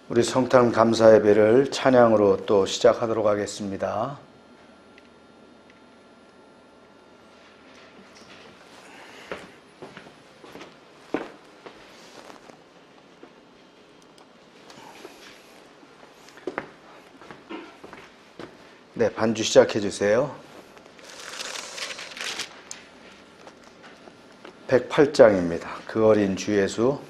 우리 성탄 감사 예배를 찬양으로 또 시작하도록 하겠습니다. 네, 반주 시작해 주세요. 108장입니다. 그 어린 주 예수.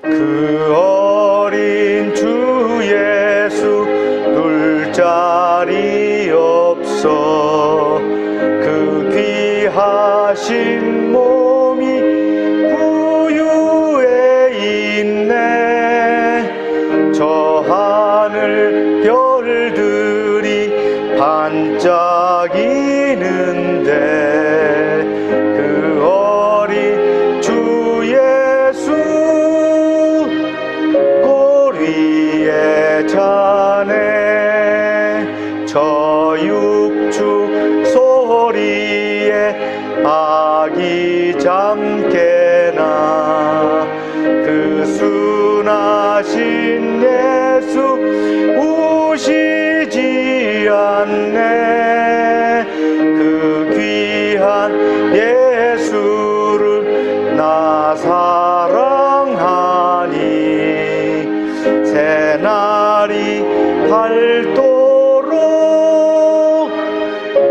그 어린 주 예수 둘 자리 없어 그 귀하신 몸이 구유에 있네. 저 하늘 별들이 반짝이는데 그 어린 주 예수 꼬리에 차네. 저 육축 소리에 아기 잠깨나 그 순하신 예수 우시지 않네. 그 귀한 예수를 나 사랑하니 새날이 밝도록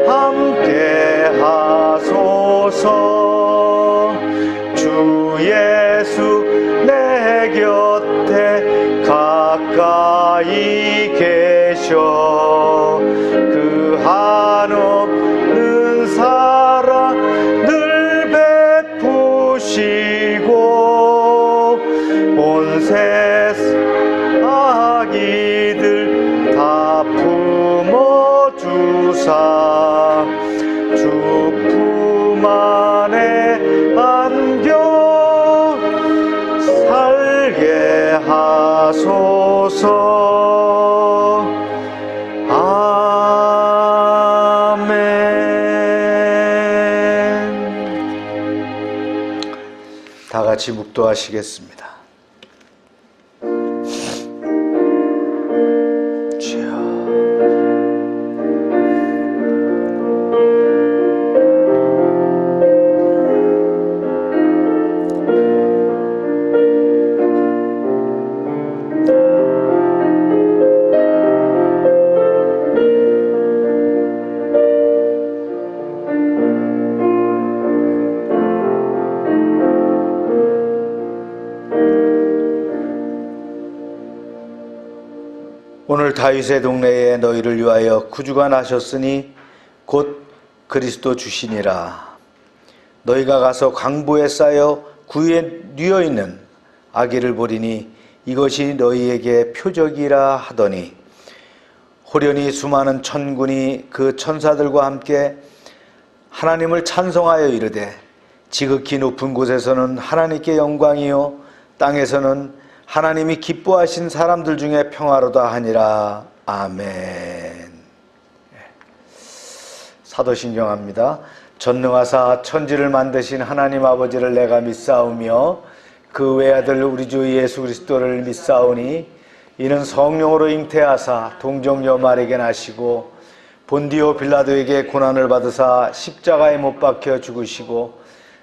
함께 하소서. 주 예수 내 곁에 가까이 계셔. 그 한없는 사랑 늘 베푸시고 온 세상 아기들 다 품어주사 주 품 안에 안겨 살게 하소서. 아멘. 다 같이 묵도하시겠습니다. 오늘 다윗의 동네에 너희를 위하여 구주가 나셨으니 곧 그리스도 주시니라. 너희가 가서 강보에 쌓여 구유에 뉘어있는 아기를 보리니 이것이 너희에게 표적이라 하더니 호련히 수많은 천군이 그 천사들과 함께 하나님을 찬송하여 이르되 지극히 높은 곳에서는 하나님께 영광이요 땅에서는 하나님이 기뻐하신 사람들 중에 평화로다 하니라. 아멘. 사도신경합니다. 전능하사 천지를 만드신 하나님 아버지를 내가 믿사오며 그 외아들 우리 주 예수 그리스도를 믿사오니 이는 성령으로 잉태하사 동정녀 마리아에게 나시고 본디오 빌라도에게 고난을 받으사 십자가에 못 박혀 죽으시고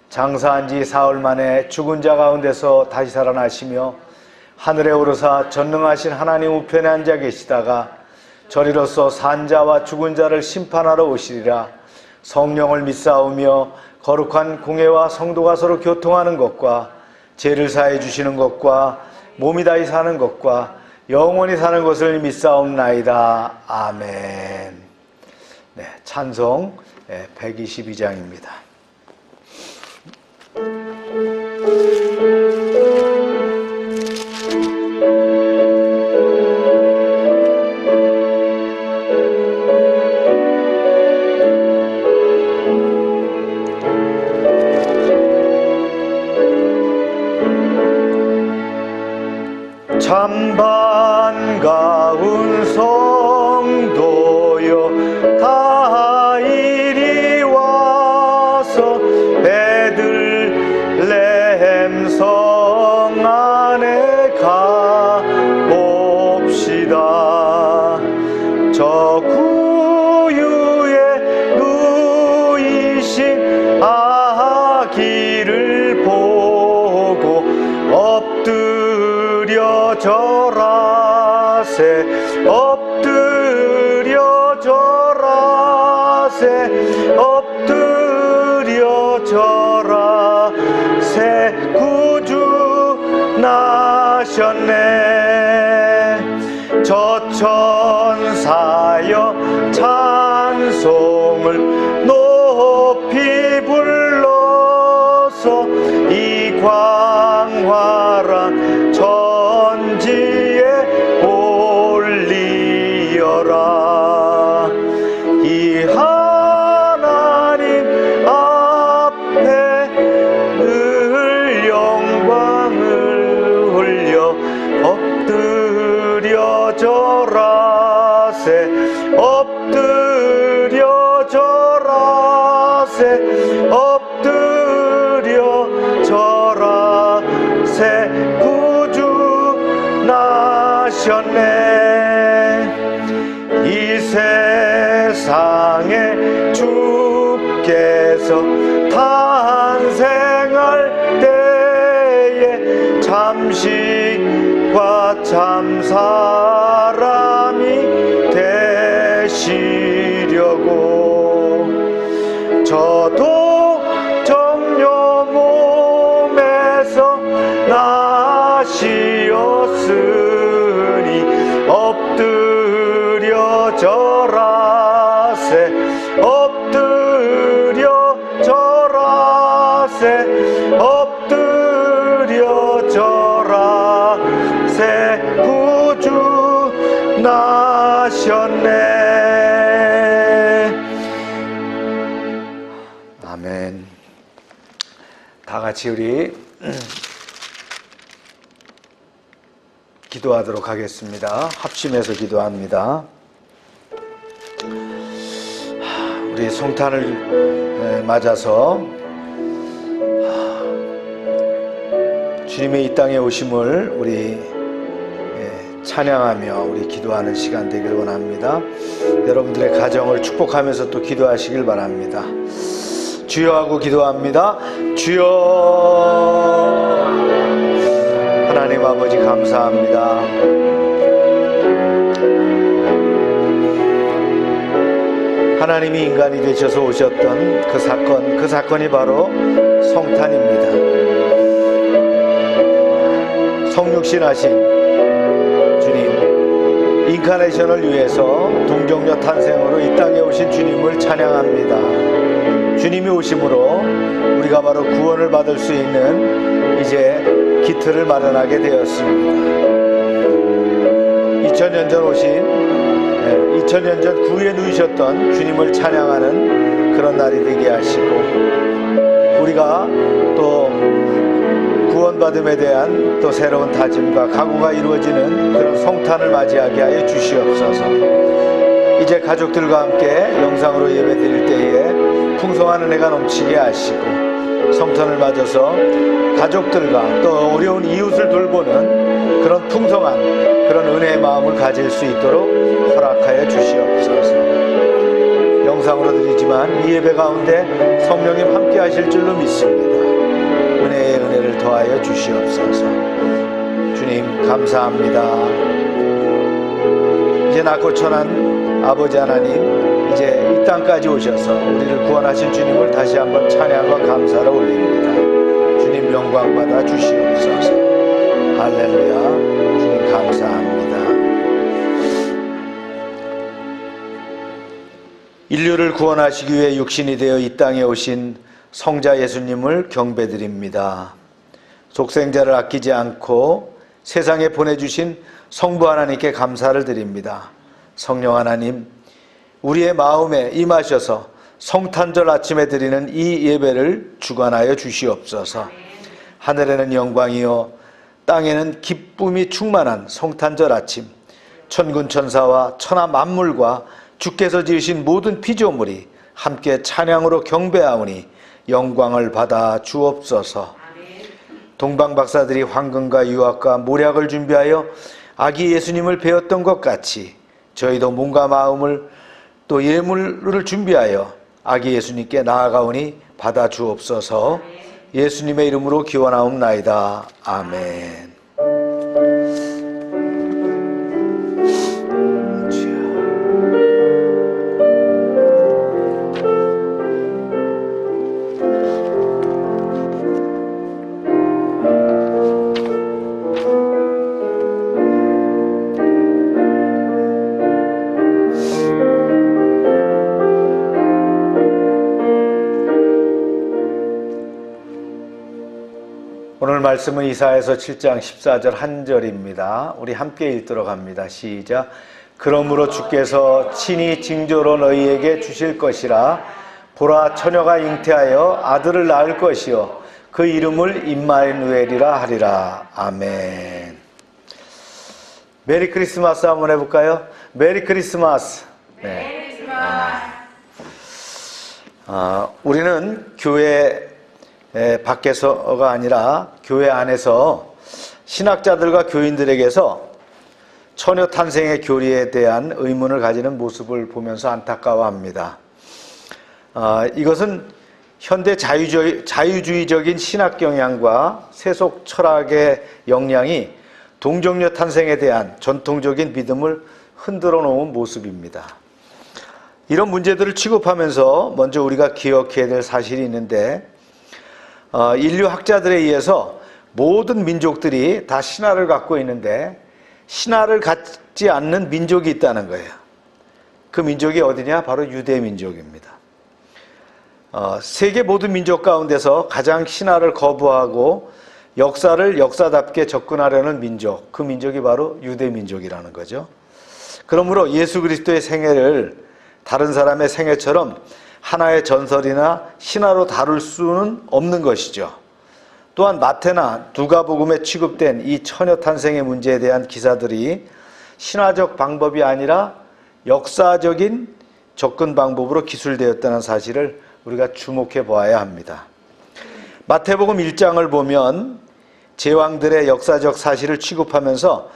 장사한 지 사흘 만에 죽은 자 가운데서 다시 살아나시며 하늘에 오르사 전능하신 하나님 우편에 앉아 계시다가 저리로서 산자와 죽은 자를 심판하러 오시리라. 성령을 믿사오며 거룩한 공회와 성도가 서로 교통하는 것과 죄를 사해 주시는 것과 몸이 다시 사는 것과 영원히 사는 것을 믿사옵나이다. 아멘. 네, 찬송 122장입니다. 참 반가운 성도여 다 이리 와서 베들레헴 성 안에 가봅시다. 저 구유에 누이신 아기를 보고 엎드려 절하세 엎드려 절하세 엎드려 절하세 구주 나셨네. 저 천사여 찬송을 높이 불러서 이 광활한 천지에 올리어라. 이 하나님 앞에 늘 영광을 올려 엎드려 절하세 엎드려 절하세 엎드려 절하세 구주 나셨네. 이 세상에 주께서 탄생할 때에 참신과 참 사람이 되시려고 저도 정녀 몸에서 나시었으니 엎드려 절하세 엎드려 절하세 엎드려 절하세 구주 나셨네. 아멘. 다 같이 우리 기도하도록 하겠습니다. 합심해서 기도합니다. 우리 성탄을 맞아서 주님의 이 땅에 오심을 우리 찬양하며 우리 기도하는 시간 되길 원합니다. 여러분들의 가정을 축복하면서 또 기도하시길 바랍니다. 주여 하고 기도합니다. 주여. 하나님 아버지 감사합니다. 하나님이 인간이 되셔서 오셨던 그 사건이 바로 성탄입니다. 성육신 하신 주님, 인카네이션을 위해서 동정녀 탄생으로 이 땅에 오신 주님을 찬양합니다. 주님이 오심으로 우리가 바로 구원을 받을 수 있는 이제 기틀을 마련하게 되었습니다. 2000년 전 오신 2000년 전 구유에 누이셨던 주님을 찬양하는 그런 날이 되게 하시고, 우리가 또 구원받음에 대한 또 새로운 다짐과 각오가 이루어지는 그런 성탄을 맞이하게 하여 주시옵소서. 이제 가족들과 함께 영상으로 예배드릴 때에 풍성한 은혜가 넘치게 하시고, 성탄을 맞아서 가족들과 또 어려운 이웃을 돌보는 그런 풍성한 그런 은혜의 마음을 가질 수 있도록 허락하여 주시옵소서. 영상으로 드리지만 이 예배 가운데 성령님 함께 하실 줄로 믿습니다. 은혜의 은혜를 더하여 주시옵소서. 주님 감사합니다. 이제 낮고 천한 아버지 하나님, 이제 이 땅까지 오셔서 우리를 구원하신 주님을 다시 한번 찬양과 감사를 올립니다. 주님 영광 받아 주시옵소서. 할렐루야. 주님 감사합니다. 인류를 구원하시기 위해 육신이 되어 이 땅에 오신 성자 예수님을 경배드립니다. 속생자를 아끼지 않고 세상에 보내주신 성부 하나님께 감사를 드립니다. 성령 하나님, 우리의 마음에 임하셔서 성탄절 아침에 드리는 이 예배를 주관하여 주시옵소서. 하늘에는 영광이요 땅에는 기쁨이 충만한 성탄절 아침, 천군 천사와 천하 만물과 주께서 지으신 모든 피조물이 함께 찬양으로 경배하오니 영광을 받아 주옵소서. 동방 박사들이 황금과 유황과 모략을 준비하여 아기 예수님을 배웠던 것 같이 저희도 몸과 마음을 또 예물을 준비하여 아기 예수님께 나아가오니 받아 주옵소서. 예수님의 이름으로 기원하옵나이다. 아멘. 오늘 말씀은 이사야서 7장 14절 한 절입니다. 우리 함께 읽도록 합니다. 시작. 그러므로 주께서 친히 징조로 너희에게 주실 것이라. 보라, 처녀가 잉태하여 아들을 낳을 것이요 그 이름을 임마누엘이라 하리라. 아멘. 메리 크리스마스 한번 해볼까요? 메리 크리스마스. 네. 우리는 교회 밖에서가 아니라 교회 안에서 신학자들과 교인들에게서 처녀 탄생의 교리에 대한 의문을 가지는 모습을 보면서 안타까워합니다. 이것은 현대 자유주의적인 신학 경향과 세속 철학의 영향이 동정녀 탄생에 대한 전통적인 믿음을 흔들어 놓은 모습입니다. 이런 문제들을 취급하면서 먼저 우리가 기억해야 될 사실이 있는데, 인류 학자들에 의해서 모든 민족들이 다 신화를 갖고 있는데 신화를 갖지 않는 민족이 있다는 거예요. 그 민족이 어디냐? 바로 유대 민족입니다. 세계 모든 민족 가운데서 가장 신화를 거부하고 역사를 역사답게 접근하려는 민족, 그 민족이 바로 유대 민족이라는 거죠. 그러므로 예수 그리스도의 생애를 다른 사람의 생애처럼 하나의 전설이나 신화로 다룰 수는 없는 것이죠. 또한 마태나 누가복음에 취급된 이 처녀 탄생의 문제에 대한 기사들이 신화적 방법이 아니라 역사적인 접근 방법으로 기술되었다는 사실을 우리가 주목해 보아야 합니다. 마태복음 1장을 보면 제왕들의 역사적 사실을 취급하면서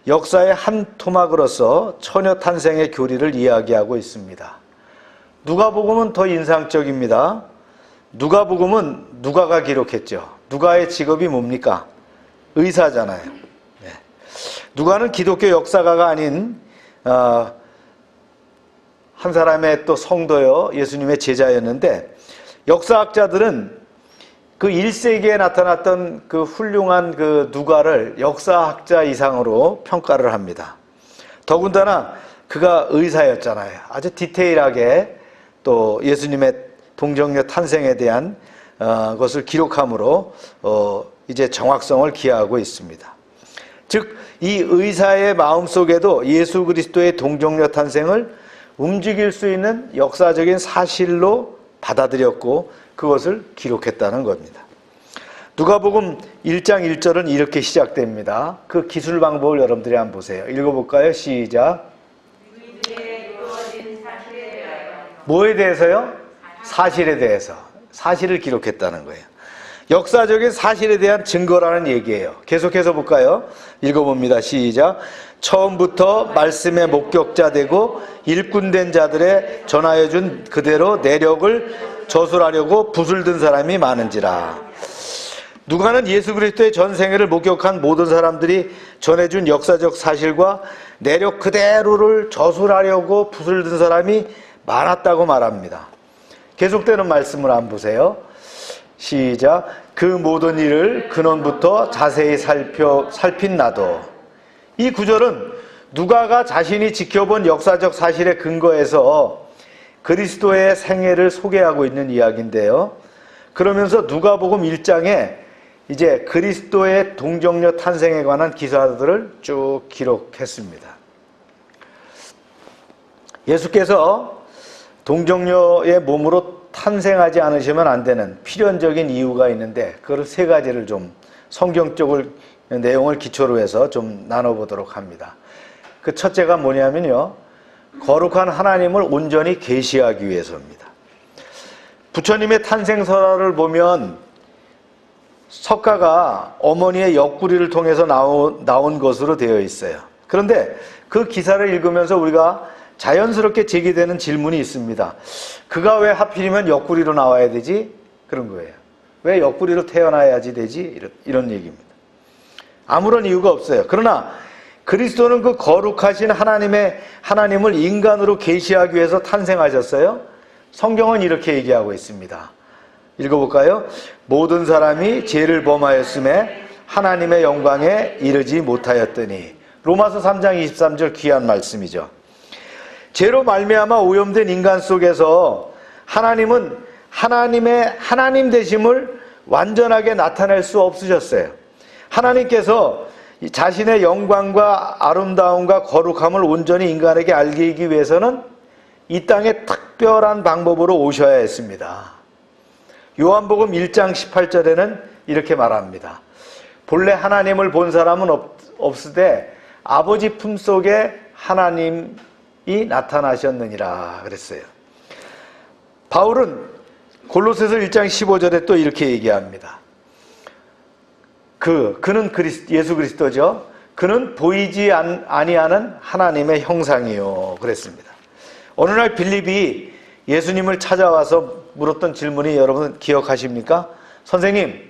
역사의 한 토막으로서 처녀 탄생의 교리를 이야기하고 있습니다. 누가복음은 더 인상적입니다. 누가복음은 누가가 기록했죠. 누가의 직업이 뭡니까? 의사잖아요. 네. 누가는 기독교 역사가가 아닌 한 사람의 또 성도요, 예수님의 제자였는데, 역사학자들은 그 1세기에 나타났던 그 훌륭한 그 누가를 역사학자 이상으로 평가를 합니다. 더군다나 그가 의사였잖아요. 아주 디테일하게 또 예수님의 동정녀 탄생에 대한 것을 기록함으로 이제 정확성을 기하고 있습니다. 즉, 이 의사의 마음속에도 예수 그리스도의 동정녀 탄생을 움직일 수 있는 역사적인 사실로 받아들였고 그것을 기록했다는 겁니다. 누가복음 1장 1절은 이렇게 시작됩니다. 그 기술 방법을 여러분들이 한번 보세요. 읽어볼까요? 시작. 뭐에 대해서요? 사실에 대해서. 사실을 기록했다는 거예요. 역사적인 사실에 대한 증거라는 얘기예요. 계속해서 볼까요? 읽어봅니다. 시작. 처음부터 말씀의 목격자 되고 일꾼된 자들의 전하여 준 그대로 내력을 저술하려고 붓을 든 사람이 많은지라. 누가는 예수 그리스도의 전 생애를 목격한 모든 사람들이 전해준 역사적 사실과 내력 그대로를 저술하려고 붓을 든 사람이 많았다고 말합니다. 계속되는 말씀을 한번 보세요. 시작. 그 모든 일을 근원부터 자세히 살핀 나도. 이 구절은 누가가 자신이 지켜본 역사적 사실에 근거해서 그리스도의 생애를 소개하고 있는 이야기인데요. 그러면서 누가복음 1장에 이제 그리스도의 동정녀 탄생에 관한 기사들을 쭉 기록했습니다. 예수께서 동정녀의 몸으로 탄생하지 않으시면 안 되는 필연적인 이유가 있는데 그걸 세 가지를 좀 성경적을 내용을 기초로 해서 좀 나눠보도록 합니다. 그 첫째가 뭐냐면요, 거룩한 하나님을 온전히 계시하기 위해서입니다. 부처님의 탄생설화를 보면 석가가 어머니의 옆구리를 통해서 나온 것으로 되어 있어요. 그런데 그 기사를 읽으면서 우리가 자연스럽게 제기되는 질문이 있습니다. 그가 왜 하필이면 옆구리로 나와야 되지? 그런 거예요. 왜 옆구리로 태어나야지 되지? 이런 얘기입니다. 아무런 이유가 없어요. 그러나 그리스도는 그 거룩하신 하나님을 인간으로 계시하기 위해서 탄생하셨어요. 성경은 이렇게 얘기하고 있습니다. 읽어볼까요? 모든 사람이 죄를 범하였음에 하나님의 영광에 이르지 못하였더니. 로마서 3장 23절 귀한 말씀이죠. 죄로 말미암아 오염된 인간 속에서 하나님은 하나님의 하나님 되심을 완전하게 나타낼 수 없으셨어요. 하나님께서 자신의 영광과 아름다움과 거룩함을 온전히 인간에게 알리기 위해서는 이 땅에 특별한 방법으로 오셔야 했습니다. 요한복음 1장 18절에는 이렇게 말합니다. 본래 하나님을 본 사람은 없으되 아버지 품속에 하나님이 나타나셨느니라 그랬어요. 바울은 골로새서 1장 15절에 또 이렇게 얘기합니다. 그는 예수 그리스도죠. 그는 보이지 아니하는 하나님의 형상이요 그랬습니다. 어느 날 빌립이 예수님을 찾아와서 물었던 질문이 여러분 기억하십니까? 선생님,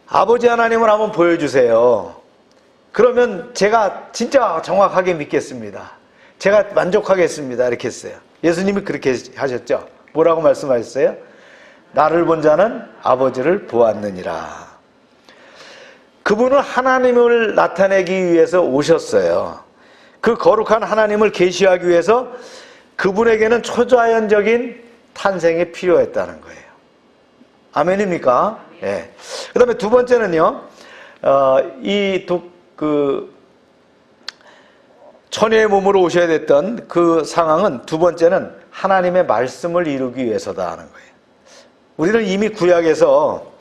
아버지 하나님을 한번 보여주세요. 그러면 제가 진짜 정확하게 믿겠습니다. 제가 만족하겠습니다. 이렇게 했어요. 예수님이 그렇게 하셨죠. 뭐라고 말씀하셨어요? 나를 본 자는 아버지를 보았느니라. 그분은 하나님을 나타내기 위해서 오셨어요. 그 거룩한 하나님을 계시하기 위해서 그분에게는 초자연적인 탄생이 필요했다는 거예요. 아멘입니까? 예. 그 다음에 두 번째는요, 처녀의 몸으로 오셔야 됐던 그 상황은 두 번째는 하나님의 말씀을 이루기 위해서다 하는 거예요. 우리는 이미 구약에서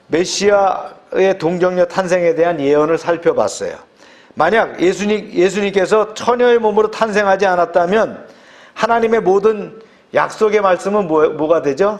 메시아의 동정녀 탄생에 대한 예언을 살펴봤어요. 만약 예수님께서 처녀의 몸으로 탄생하지 않았다면 하나님의 모든 약속의 말씀은 뭐가 되죠?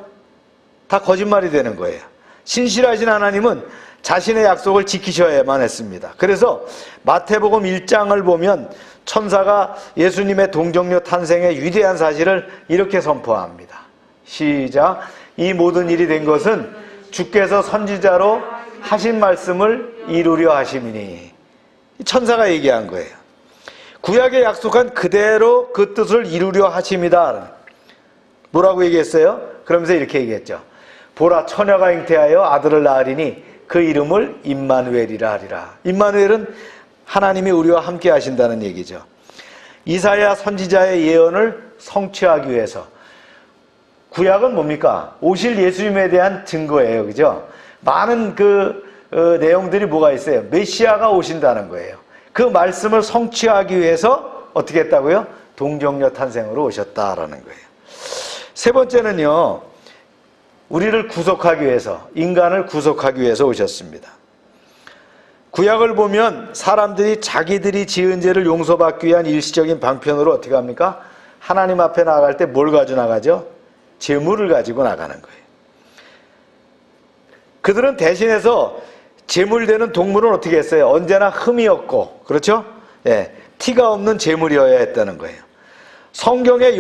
다 거짓말이 되는 거예요. 신실하신 하나님은 자신의 약속을 지키셔야만 했습니다. 그래서 마태복음 1장을 보면 천사가 예수님의 동정녀 탄생의 위대한 사실을 이렇게 선포합니다. 시작. 이 모든 일이 된 것은 주께서 선지자로 하신 말씀을 이루려 하심이니. 천사가 얘기한 거예요. 구약에 약속한 그대로 그 뜻을 이루려 하심이다. 뭐라고 얘기했어요? 그러면서 이렇게 얘기했죠. 보라, 처녀가 잉태하여 아들을 낳으리니 그 이름을 임마누엘이라 하리라. 임마누엘은 하나님이 우리와 함께 하신다는 얘기죠. 이사야 선지자의 예언을 성취하기 위해서. 구약은 뭡니까? 오실 예수님에 대한 증거예요. 그죠? 많은 내용들이 뭐가 있어요? 메시아가 오신다는 거예요. 그 말씀을 성취하기 위해서 어떻게 했다고요? 동정녀 탄생으로 오셨다라는 거예요. 세 번째는요, 우리를 구속하기 위해서, 인간을 구속하기 위해서 오셨습니다. 구약을 보면 사람들이 자기들이 지은 죄를 용서받기 위한 일시적인 방편으로 어떻게 합니까? 하나님 앞에 나아갈 때 뭘 가지고 나가죠? 제물을 가지고 나가는 거예요. 그들은 대신해서 제물되는 동물은 어떻게 했어요? 언제나 흠이 없고, 그렇죠? 예, 티가 없는 제물이어야 했다는 거예요. 성경의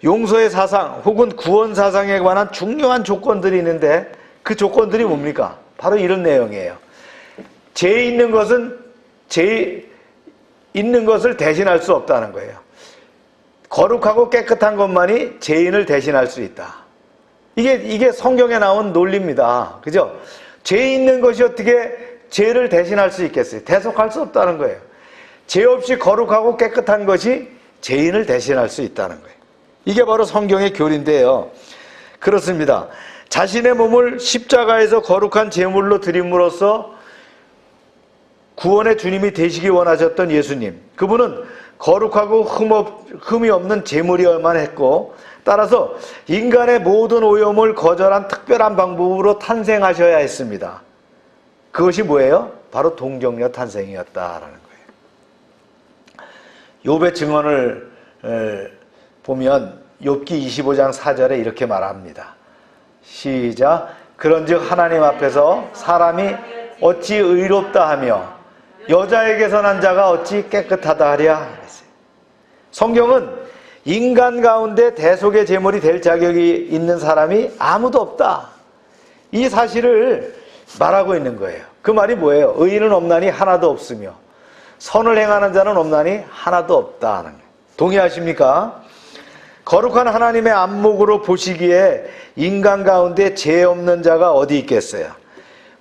용서의 사상 혹은 구원 사상에 관한 중요한 조건들이 있는데 그 조건들이 뭡니까? 바로 이런 내용이에요. 죄 있는 것을 대신할 수 없다는 거예요. 거룩하고 깨끗한 것만이 죄인을 대신할 수 있다. 이게 성경에 나온 논리입니다. 그죠? 죄 있는 것이 어떻게 죄를 대신할 수 있겠어요? 대속할 수 없다는 거예요. 죄 없이 거룩하고 깨끗한 것이 죄인을 대신할 수 있다는 거예요. 이게 바로 성경의 교리인데요. 그렇습니다. 자신의 몸을 십자가에서 거룩한 제물로 드림으로써 구원의 주님이 되시기 원하셨던 예수님. 그분은 거룩하고 흠이 없는 제물이어야만 했고, 따라서 인간의 모든 오염을 거절한 특별한 방법으로 탄생하셔야 했습니다. 그것이 뭐예요? 바로 동정녀 탄생이었다라는 거예요. 욥의 증언을 보면 욥기 25장 4절에 이렇게 말합니다. 시작. 그런즉 하나님 앞에서 사람이 어찌 의롭다 하며 여자에게서 난 자가 어찌 깨끗하다 하랴. 성경은 인간 가운데 대속의 제물이 될 자격이 있는 사람이 아무도 없다, 이 사실을 말하고 있는 거예요. 그 말이 뭐예요? 의인은 없나니 하나도 없으며 선을 행하는 자는 없나니 하나도 없다 하는 거예요. 동의하십니까? 거룩한 하나님의 안목으로 보시기에 인간 가운데 죄 없는 자가 어디 있겠어요?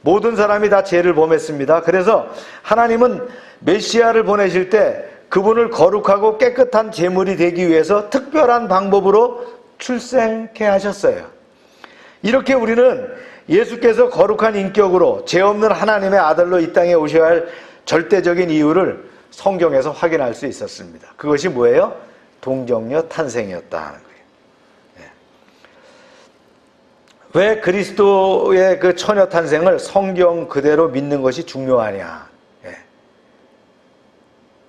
모든 사람이 다 죄를 범했습니다. 그래서 하나님은 메시아를 보내실 때 그분을 거룩하고 깨끗한 제물이 되기 위해서 특별한 방법으로 출생케 하셨어요. 이렇게 우리는 예수께서 거룩한 인격으로 죄 없는 하나님의 아들로 이 땅에 오셔야 할 절대적인 이유를 성경에서 확인할 수 있었습니다. 그것이 뭐예요? 동정녀 탄생이었다 하는 거예요. 왜 그리스도의 그 처녀 탄생을 성경 그대로 믿는 것이 중요하냐?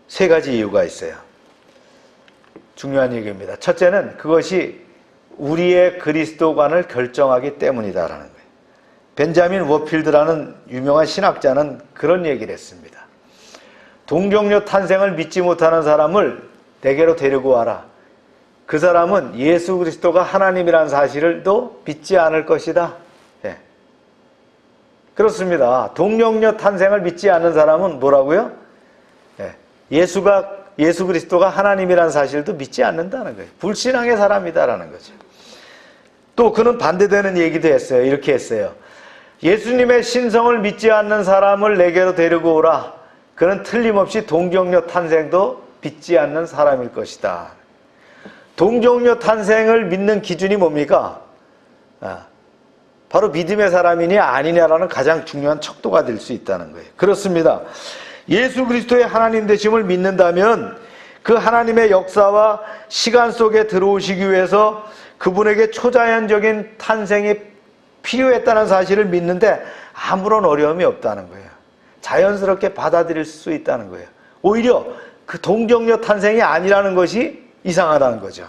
세 가지 이유가 있어요. 중요한 얘기입니다. 첫째는 그것이 우리의 그리스도관을 결정하기 때문이다라는 거예요. 벤자민 워필드라는 유명한 신학자는 그런 얘기를 했습니다. 동정녀 탄생을 믿지 못하는 사람을 내게로 데리고 와라. 그 사람은 예수 그리스도가 하나님이라는 사실을 또 믿지 않을 것이다. 그렇습니다. 동정녀 탄생을 믿지 않는 사람은 뭐라고요? 예수 그리스도가 하나님이라는 사실도 믿지 않는다는 거예요. 불신앙의 사람이다라는 거죠. 또 그는 반대되는 얘기도 했어요. 이렇게 했어요. 예수님의 신성을 믿지 않는 사람을 내게로 데리고 오라. 그는 틀림없이 동정녀 탄생도 믿지 않는 사람일 것이다. 동정녀 탄생을 믿는 기준이 뭡니까? 바로 믿음의 사람이냐 아니냐라는 가장 중요한 척도가 될 수 있다는 거예요. 그렇습니다. 예수 그리스도의 하나님 되심을 믿는다면 그 하나님의 역사와 시간 속에 들어오시기 위해서 그분에게 초자연적인 탄생이 필요했다는 사실을 믿는데 아무런 어려움이 없다는 거예요. 자연스럽게 받아들일 수 있다는 거예요. 오히려 그 동정녀 탄생이 아니라는 것이 이상하다는 거죠.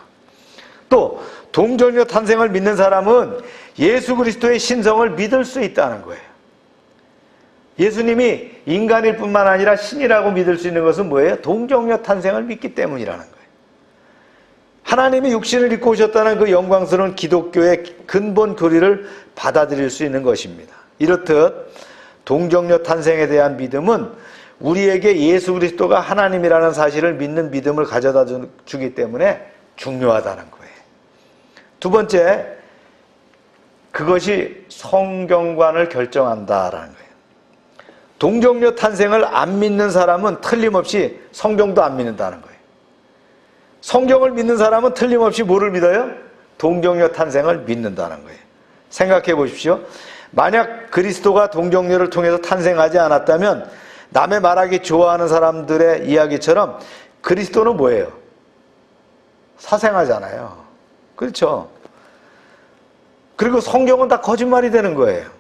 또 동정녀 탄생을 믿는 사람은 예수 그리스도의 신성을 믿을 수 있다는 거예요. 예수님이 인간일 뿐만 아니라 신이라고 믿을 수 있는 것은 뭐예요? 동정녀 탄생을 믿기 때문이라는 거예요. 하나님이 육신을 입고 오셨다는 그 영광스러운 기독교의 근본 교리를 받아들일 수 있는 것입니다. 이렇듯 동정녀 탄생에 대한 믿음은 우리에게 예수 그리스도가 하나님이라는 사실을 믿는 믿음을 가져다 주기 때문에 중요하다는 거예요. 두 번째, 그것이 성경관을 결정한다라는 거예요. 동정녀 탄생을 안 믿는 사람은 틀림없이 성경도 안 믿는다는 거예요. 성경을 믿는 사람은 틀림없이 뭐를 믿어요? 동정녀 탄생을 믿는다는 거예요. 생각해 보십시오. 만약 그리스도가 동정녀를 통해서 탄생하지 않았다면 남의 말하기 좋아하는 사람들의 이야기처럼 그리스도는 뭐예요? 사생아잖아요. 그렇죠? 그리고 성경은 다 거짓말이 되는 거예요.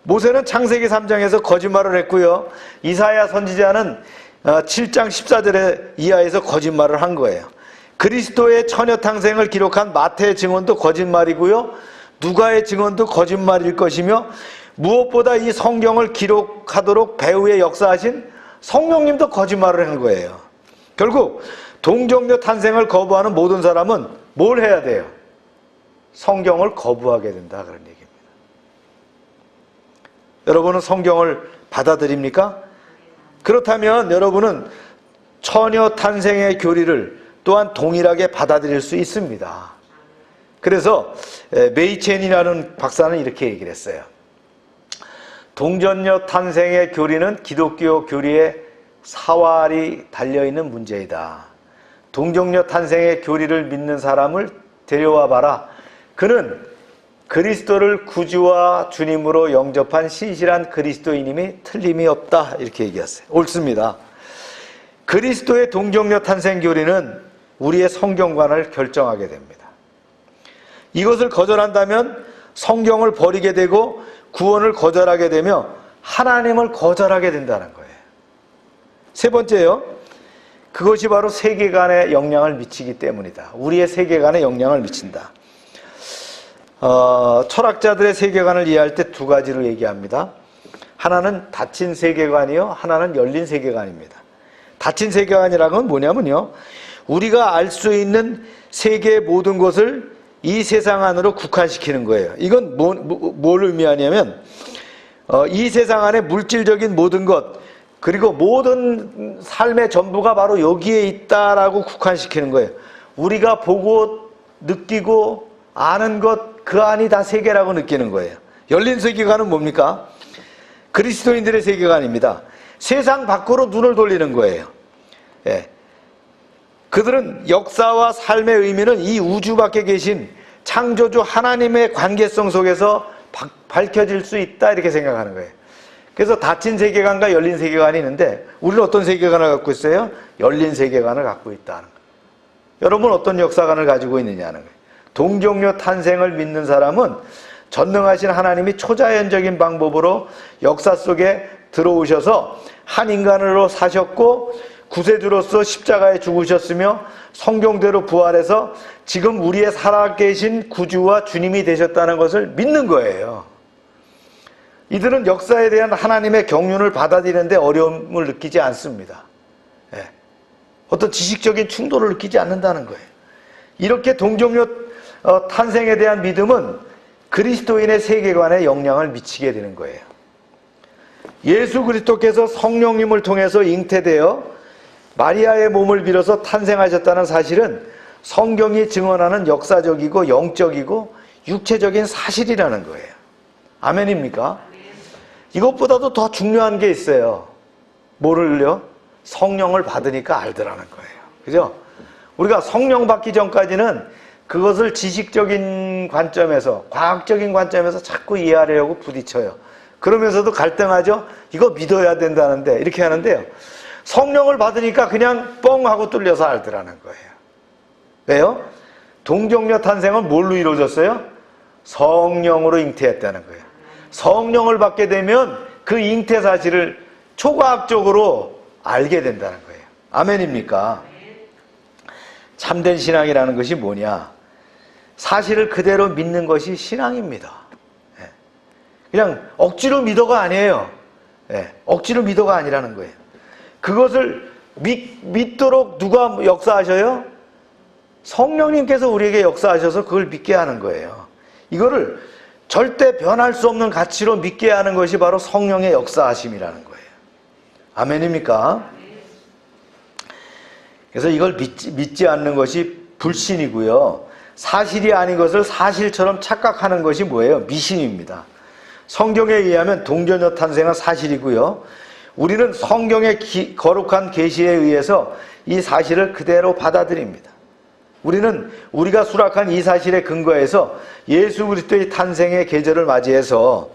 모세는 창세기 3장에서 거짓말을 했고요. 이사야 선지자는 7장 14절에 이하에서 거짓말을 한 거예요. 그리스도의 처녀 탄생을 기록한 마태의 증언도 거짓말이고요. 누가의 증언도 거짓말일 것이며 무엇보다 이 성경을 기록하도록 배후에 역사하신 성령님도 거짓말을 한 거예요. 결국 동정녀 탄생을 거부하는 모든 사람은 뭘 해야 돼요? 성경을 거부하게 된다, 그런 얘기입니다. 여러분은 성경을 받아들입니까? 그렇다면 여러분은 처녀 탄생의 교리를 또한 동일하게 받아들일 수 있습니다. 그래서 메이첸이라는 박사는 이렇게 얘기를 했어요. 동정녀 탄생의 교리는 기독교 교리에 사활이 달려있는 문제이다. 동정녀 탄생의 교리를 믿는 사람을 데려와 봐라. 그는 그리스도를 구주와 주님으로 영접한 신실한 그리스도인임이 틀림이 없다. 이렇게 얘기했어요. 옳습니다. 그리스도의 동정녀 탄생 교리는 우리의 성경관을 결정하게 됩니다. 이것을 거절한다면 성경을 버리게 되고 구원을 거절하게 되며 하나님을 거절하게 된다는 거예요. 세 번째요. 그것이 바로 세계관에 영향을 미치기 때문이다. 우리의 세계관에 영향을 미친다. 철학자들의 세계관을 이해할 때 두 가지로 얘기합니다. 하나는 닫힌 세계관이요, 하나는 열린 세계관입니다. 닫힌 세계관이라는 건 뭐냐면요, 우리가 알 수 있는 세계의 모든 것을 이 세상 안으로 국한시키는 거예요. 이건 뭘 의미하냐면 이 세상 안에 물질적인 모든 것, 그리고 모든 삶의 전부가 바로 여기에 있다라고 국한시키는 거예요. 우리가 보고 느끼고 아는 것, 그 안이 다 세계라고 느끼는 거예요. 열린 세계관은 뭡니까? 그리스도인들의 세계관입니다. 세상 밖으로 눈을 돌리는 거예요. 예. 그들은 역사와 삶의 의미는 이 우주 밖에 계신 창조주 하나님의 관계성 속에서 밝혀질 수 있다, 이렇게 생각하는 거예요. 그래서 닫힌 세계관과 열린 세계관이 있는데, 우리는 어떤 세계관을 갖고 있어요? 열린 세계관을 갖고 있다는 거예요. 여러분 어떤 역사관을 가지고 있느냐는 거예요. 동정녀 탄생을 믿는 사람은 전능하신 하나님이 초자연적인 방법으로 역사 속에 들어오셔서 한 인간으로 사셨고 구세주로서 십자가에 죽으셨으며 성경대로 부활해서 지금 우리의 살아계신 구주와 주님이 되셨다는 것을 믿는 거예요. 이들은 역사에 대한 하나님의 경륜을 받아들이는데 어려움을 느끼지 않습니다. 예. 어떤 지식적인 충돌을 느끼지 않는다는 거예요. 이렇게 동정녀 탄생에 대한 믿음은 그리스도인의 세계관에 영향을 미치게 되는 거예요. 예수 그리스도께서 성령님을 통해서 잉태되어 마리아의 몸을 빌어서 탄생하셨다는 사실은 성경이 증언하는 역사적이고 영적이고 육체적인 사실이라는 거예요. 아멘입니까? 이것보다도 더 중요한 게 있어요. 뭐를요? 성령을 받으니까 알더라는 거예요. 그죠? 우리가 성령 받기 전까지는 그것을 지식적인 관점에서, 과학적인 관점에서 자꾸 이해하려고 부딪혀요. 그러면서도 갈등하죠. 이거 믿어야 된다는데, 이렇게 하는데요. 성령을 받으니까 그냥 뻥 하고 뚫려서 알더라는 거예요. 왜요? 동정녀 탄생은 뭘로 이루어졌어요? 성령으로 잉태했다는 거예요. 성령을 받게 되면 그 잉태 사실을 초과학적으로 알게 된다는 거예요. 아멘입니까? 참된 신앙이라는 것이 뭐냐? 사실을 그대로 믿는 것이 신앙입니다. 그냥 억지로 믿어가 아니에요. 억지로 믿어가 아니라는 거예요. 그것을 믿도록 누가 역사하셔요? 성령님께서 우리에게 역사하셔서 그걸 믿게 하는 거예요. 이거를 절대 변할 수 없는 가치로 믿게 하는 것이 바로 성령의 역사하심이라는 거예요. 아멘입니까? 그래서 이걸 믿지 않는 것이 불신이고요. 사실이 아닌 것을 사실처럼 착각하는 것이 뭐예요? 미신입니다. 성경에 의하면 동정녀 탄생은 사실이고요. 우리는 성경의 거룩한 계시에 의해서 이 사실을 그대로 받아들입니다. 우리는 우리가 수락한 이 사실에 근거해서 예수 그리스도의 탄생의 계절을 맞이해서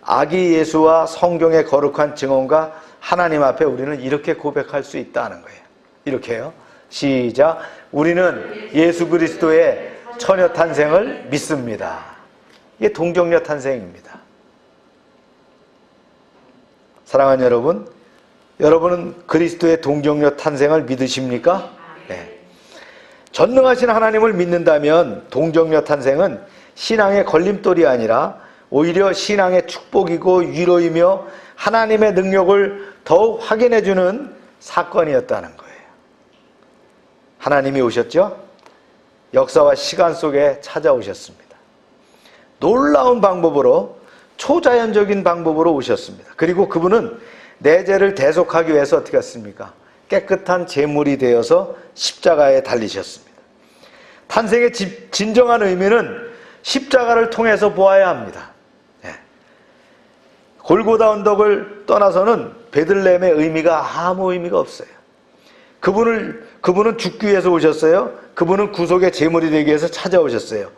아기 예수와 성경의 거룩한 증언과 하나님 앞에 우리는 이렇게 고백할 수 있다는 거예요. 이렇게요. 시작. 우리는 예수 그리스도의 처녀 탄생을 믿습니다. 이게 동정녀 탄생입니다. 사랑하는 여러분, 여러분은 그리스도의 동정녀 탄생을 믿으십니까? 네. 전능하신 하나님을 믿는다면 동정녀 탄생은 신앙의 걸림돌이 아니라 오히려 신앙의 축복이고 위로이며 하나님의 능력을 더욱 확인해주는 사건이었다는 거예요. 하나님이 오셨죠? 역사와 시간 속에 찾아오셨습니다. 놀라운 방법으로, 초자연적인 방법으로 오셨습니다. 그리고 그분은 내 죄를 대속하기 위해서 어떻게 했습니까? 깨끗한 제물이 되어서 십자가에 달리셨습니다. 탄생의 진정한 의미는 십자가를 통해서 보아야 합니다. 골고다 언덕을 떠나서는 베들레헴의 의미가 아무 의미가 없어요. 그분은 죽기 위해서 오셨어요. 그분은 구속의 제물이 되기 위해서 찾아오셨어요.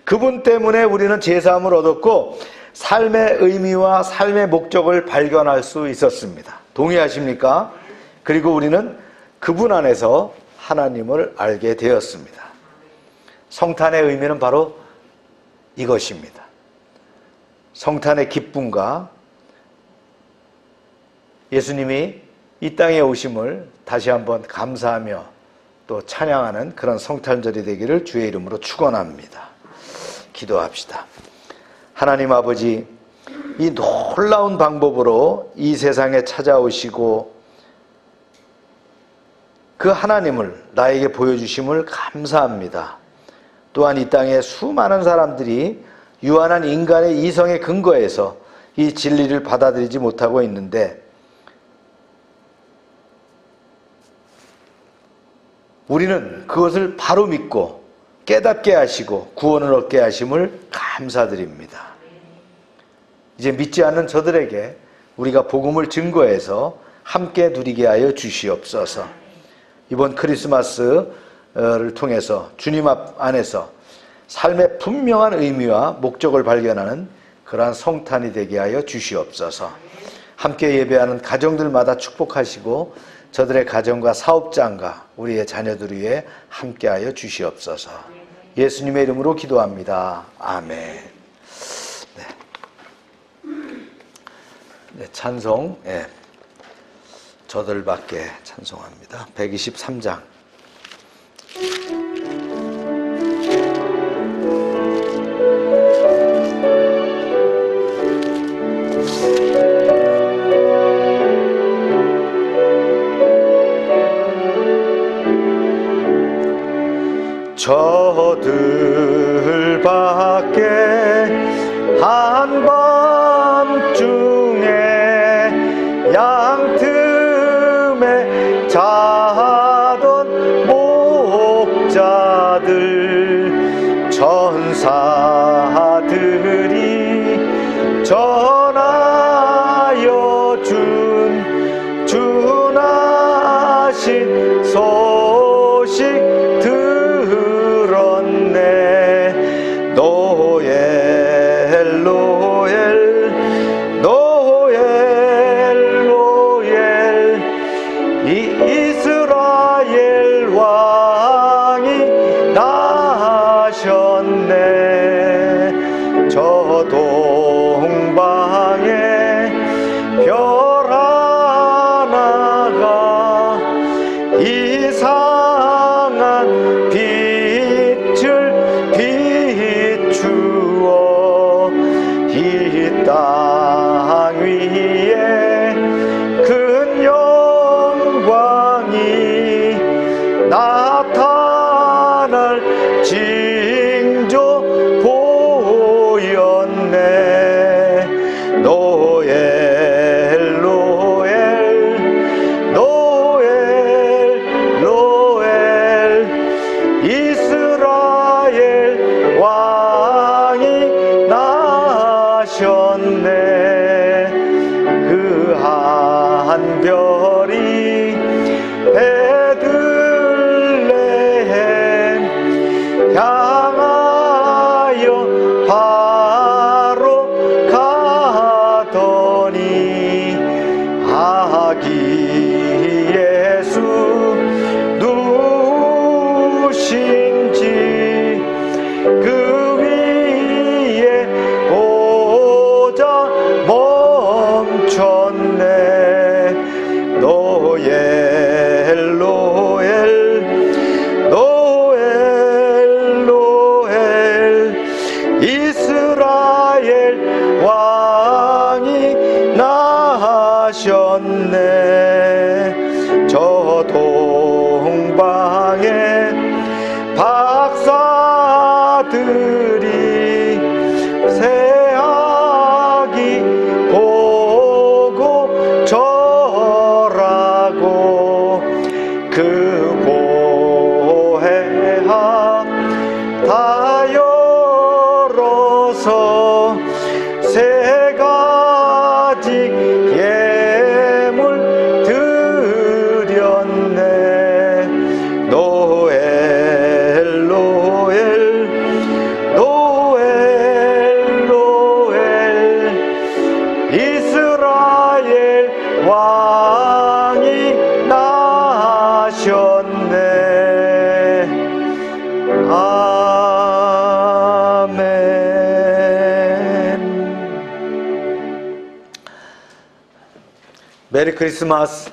그분 때문에 우리는 제사함을 얻었고 삶의 의미와 삶의 목적을 발견할 수 있었습니다. 동의하십니까? 그리고 우리는 그분 안에서 하나님을 알게 되었습니다. 성탄의 의미는 바로 이것입니다. 성탄의 기쁨과 예수님이 이 땅에 오심을 다시 한번 감사하며 또 찬양하는 그런 성탄절이 되기를 주의 이름으로 축원합니다. 기도합시다. 하나님 아버지, 이 놀라운 방법으로 이 세상에 찾아오시고 그 하나님을 나에게 보여주심을 감사합니다. 또한 이 땅에 수많은 사람들이 유한한 인간의 이성의 근거에서 이 진리를 받아들이지 못하고 있는데 우리는 그것을 바로 믿고 깨닫게 하시고 구원을 얻게 하심을 감사드립니다. 이제 믿지 않는 저들에게 우리가 복음을 증거해서 함께 누리게 하여 주시옵소서. 이번 크리스마스를 통해서 주님 안에서 삶의 분명한 의미와 목적을 발견하는 그러한 성탄이 되게 하여 주시옵소서. 함께 예배하는 가정들마다 축복하시고 저들의 가정과 사업장과 우리의 자녀들 위해 함께하여 주시옵소서. 예수님의 이름으로 기도합니다. 아멘. 네, 찬송 저들밖에 찬송합니다. 123장. 저들밖에 한밤중에 양틈에 자던 목자들 천사들이 전하여 준 준하신 소식 들었네. 노엘 노엘 노엘 노엘 이스라엘 왕이 나셨네. 저 동방에 별 하나가 이상한 빛을 비추어 이 땅 위에 큰 영광이 나타날 징조 보였네. 노엘 노엘 노엘 노엘 이스라엘 왕이 나셨네. 그 한 별이 베들레헴 향하여 바로 가더니 아기 예수 누구신지 그 위에 보자 멈췄네. 노엘 노엘 노엘 노엘 이스라엘 왕이 나셨네. 저 동방에 박사들이 새아기 보고 절하고 그 보혜하 다 열어서 세 가지 예물 메리 크리스마스.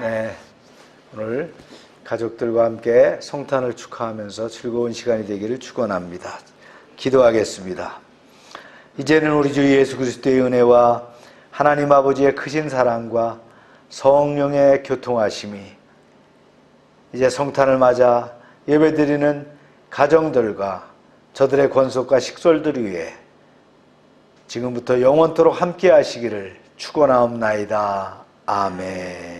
네, 오늘 가족들과 함께 성탄을 축하하면서 즐거운 시간이 되기를 축원합니다. 기도하겠습니다. 이제는 우리 주 예수 그리스도의 은혜와 하나님 아버지의 크신 사랑과 성령의 교통하심이 이제 성탄을 맞아 예배드리는 가정들과 저들의 권속과 식솔들 위해 지금부터 영원토록 함께 하시기를 축원하옵나이다. 아멘.